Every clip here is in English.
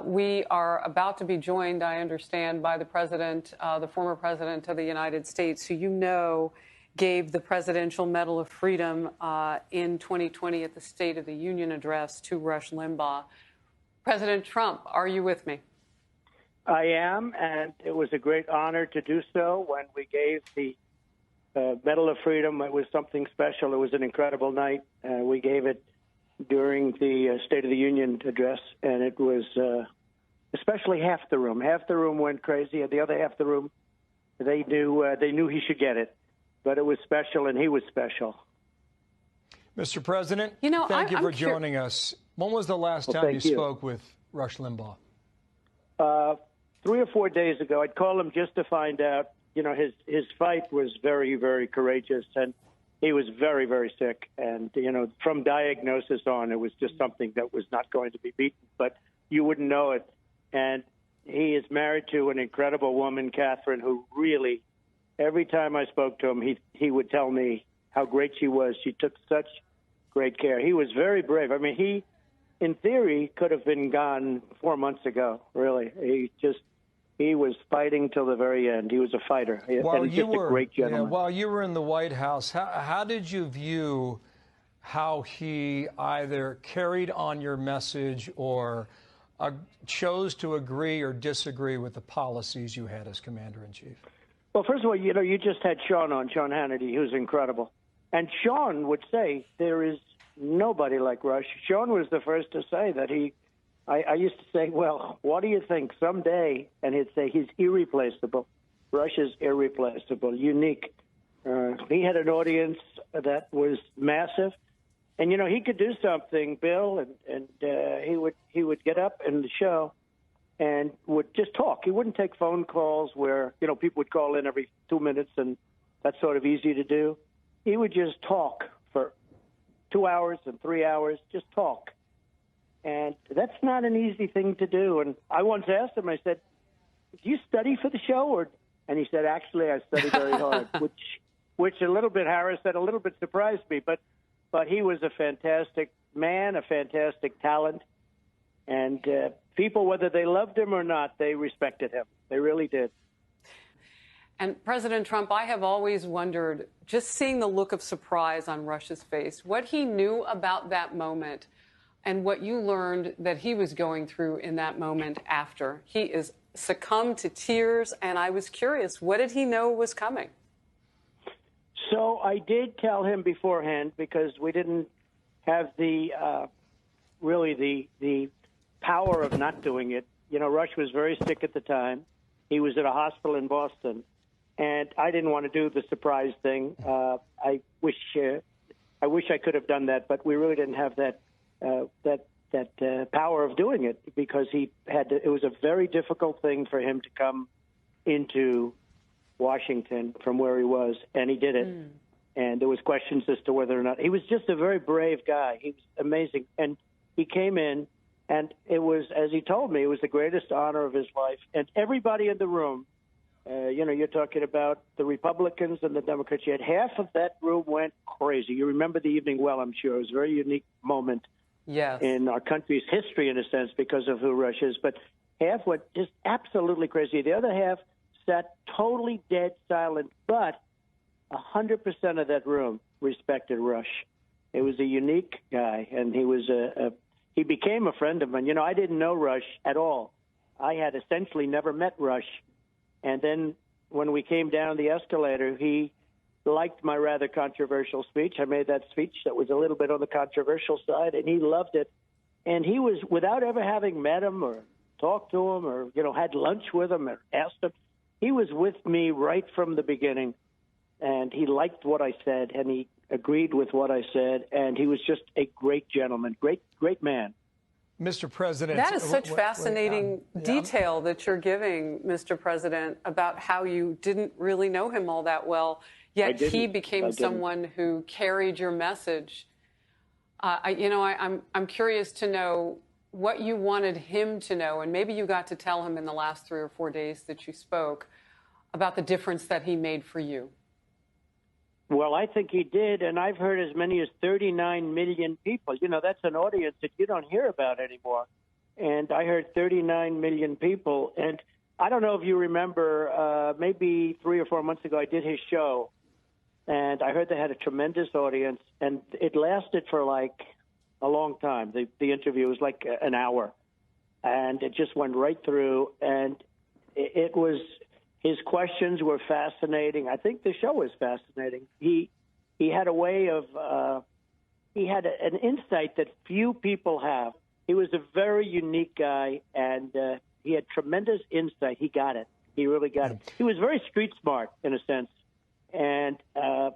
We are about to be joined, I understand, by the president, the former president of the United States, who you know gave the Presidential Medal of Freedom in 2020 at the State of the Union address to Rush Limbaugh. President Trump, are you with me? I am, and it was a great honor to do so. When we gave the Medal of Freedom, it was something special. It was an incredible night. We gave it during the State of the Union address, and it was especially half the room. Half the room went crazy, and the other half of the room, they knew he should get it. But it was special, and he was special. Mr. President, thank you for joining us. When was the last time you spoke with Rush Limbaugh? 3 or 4 days ago. I'd call him just to find out. You know, his fight was very, very courageous, and he was very, very sick. And, you know, from diagnosis on, it was just something that was not going to be beaten, but you wouldn't know it. And he is married to an incredible woman, Kathryn, who really, every time I spoke to him, he would tell me how great she was. She took such great care. He was very brave. I mean, he, in theory, could have been gone 4 months ago, really. He was fighting till the very end. He was a fighter. While and just a great gentleman. While you were in the White House, how did you view how he either carried on your message or chose to agree or disagree with the policies you had as Commander-in-Chief? Well, first of all, you know, you just had Sean on, Sean Hannity, who's incredible. And Sean would say there is nobody like Rush. Sean was the first to say that I used to say, well, what do you think someday? And he'd say he's irreplaceable. Rush is irreplaceable, unique. He had an audience that was massive. And, you know, he could do something, Bill, and he would get up in the show and would just talk. He wouldn't take phone calls where, you know, people would call in every 2 minutes, and that's sort of easy to do. He would just talk for 2 hours and 3 hours, just talk. And that's not an easy thing to do. And I once asked him, I said, do you study for the show? And he said, actually, I study very hard, which a little bit, Harris said, a little bit surprised me. But he was a fantastic man, a fantastic talent. And people, whether they loved him or not, they respected him. They really did. And President Trump, I have always wondered, just seeing the look of surprise on Rush's face, what he knew about that moment and what you learned that he was going through in that moment after. He is succumbed to tears, and I was curious, what did he know was coming? So I did tell him beforehand, because we didn't have the power of not doing it. You know, Rush was very sick at the time. He was at a hospital in Boston, and I didn't want to do the surprise thing. I wish I could have done that, but we really didn't have that power of doing it, because he had to, it was a very difficult thing for him to come into Washington from where he was, and he did it. And there was questions as to whether or not he was just a very brave guy. He was amazing, and he came in, and it was, as he told me, it was the greatest honor of his life. And everybody in the room, you know, you're talking about the Republicans and the Democrats. You had half of that room went crazy. You remember the evening well, I'm sure. It was a very unique moment. Yes. In our country's history, in a sense, because of who Rush is. But half went just absolutely crazy. The other half sat totally dead silent, but 100% of that room respected Rush. It was a unique guy, and he was he became a friend of mine. You know, I didn't know Rush at all. I had essentially never met Rush. And then when we came down the escalator, he liked my rather controversial speech. I made that speech that was a little bit on the controversial side, and he loved it. And he was, without ever having met him or talked to him or, you know, had lunch with him or asked him, he was with me right from the beginning. And he liked what I said, and he agreed with what I said, and he was just a great gentleman, great man. Mr. President. That is such fascinating detail that you're giving, Mr. President, about how you didn't really know him all that well, yet he became someone who carried your message. I'm curious to know what you wanted him to know, and maybe you got to tell him in the last 3 or 4 days that you spoke about the difference that he made for you. Well, I think he did, and I've heard as many as 39 million people. You know, that's an audience that you don't hear about anymore. and I heard 39 million people. And I don't know if you remember, maybe 3 or 4 months ago, I did his show, and I heard they had a tremendous audience, and it lasted for like a long time. The interview was like an hour, and it just went right through, and it was, his questions were fascinating. I think the show was fascinating. He had a way of, he had an insight that few people have. He was a very unique guy, and he had tremendous insight. He got it. He really got it. He was very street smart in a sense, and a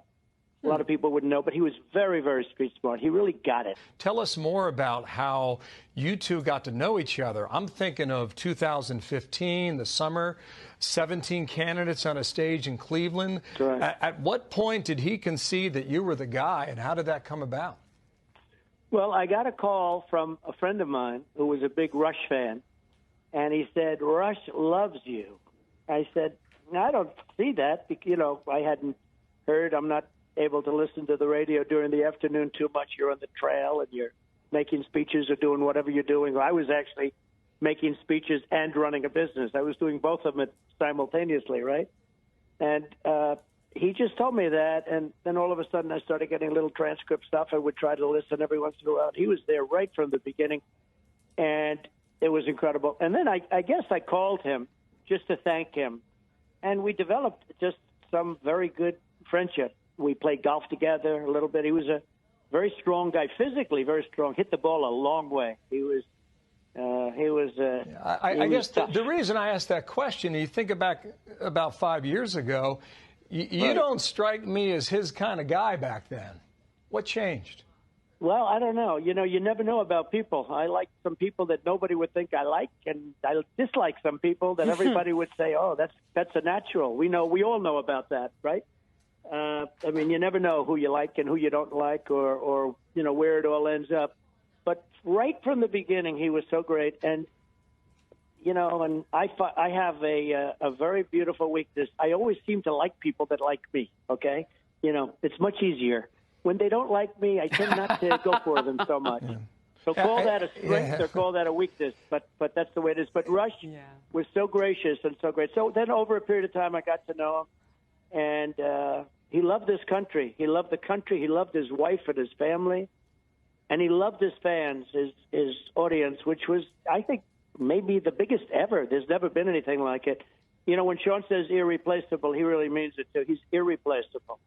lot of people wouldn't know, but he was very, very street smart. He really got it. Tell us more about how you two got to know each other. I'm thinking of 2015, the summer, 17 candidates on a stage in Cleveland. Right. At what point did he concede that you were the guy, and how did that come about? Well, I got a call from a friend of mine who was a big Rush fan, and he said, Rush loves you. I said, I don't see that. You know, I hadn't heard. I'm not able to listen to the radio during the afternoon too much. You're on the trail and you're making speeches or doing whatever you're doing. I was actually making speeches and running a business. I was doing both of them simultaneously, right? And he just told me that, and then all of a sudden I started getting little transcript stuff. I would try to listen every once in a while. He was there right from the beginning, and it was incredible. And then I guess I called him just to thank him, and we developed just some very good friendship. We played golf together a little bit. He was a very strong guy, physically very strong, hit the ball a long way. I guess the reason I asked that question, you think back about 5 years ago, you Right. don't strike me as his kind of guy back then. What changed? Well, I don't know. You know, you never know about people. I like some people that nobody would think I like, and I dislike some people that everybody would say, oh, that's a natural. We all know about that, right? I mean, you never know who you like and who you don't like, or you know, where it all ends up. But right from the beginning, he was so great. And, you know, and I have a very beautiful weakness. I always seem to like people that like me, okay? You know, it's much easier. When they don't like me, I tend not to go for them so much. Yeah. So call that a strength or call that a weakness, but that's the way it is. But Rush was so gracious and so great. So then over a period of time, I got to know him, and he loved this country. He loved the country. He loved his wife and his family, and he loved his fans, his audience, which was, I think, maybe the biggest ever. There's never been anything like it. You know, when Sean says irreplaceable, he really means it too. He's irreplaceable.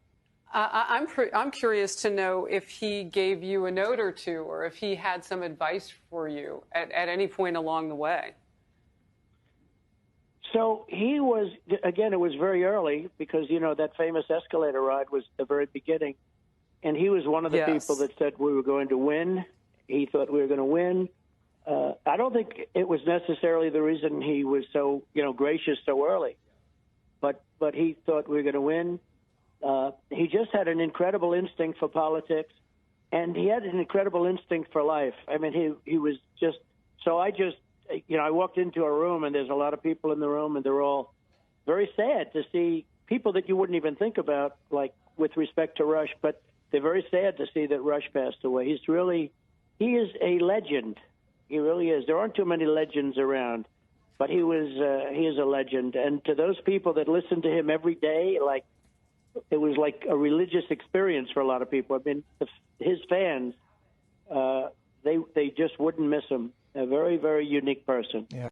I'm curious to know if he gave you a note or two, or if he had some advice for you at any point along the way. So he was, again, it was very early because, you know, that famous escalator ride was the very beginning. And he was one of the people that said we were going to win. He thought we were going to win. I don't think it was necessarily the reason he was so, you know, gracious so early. But he thought we were going to win. He just had an incredible instinct for politics, and he had an incredible instinct for life. I mean, he was just, so I just, you know, I walked into a room, and there's a lot of people in the room, and they're all very sad to see people that you wouldn't even think about, like with respect to Rush, but they're very sad to see that Rush passed away. He is a legend. He really is. There aren't too many legends around, but he is a legend. And to those people that listen to him every day, like, it was like a religious experience for a lot of people. I mean, his fans, they just wouldn't miss him. A very, very unique person. Yeah.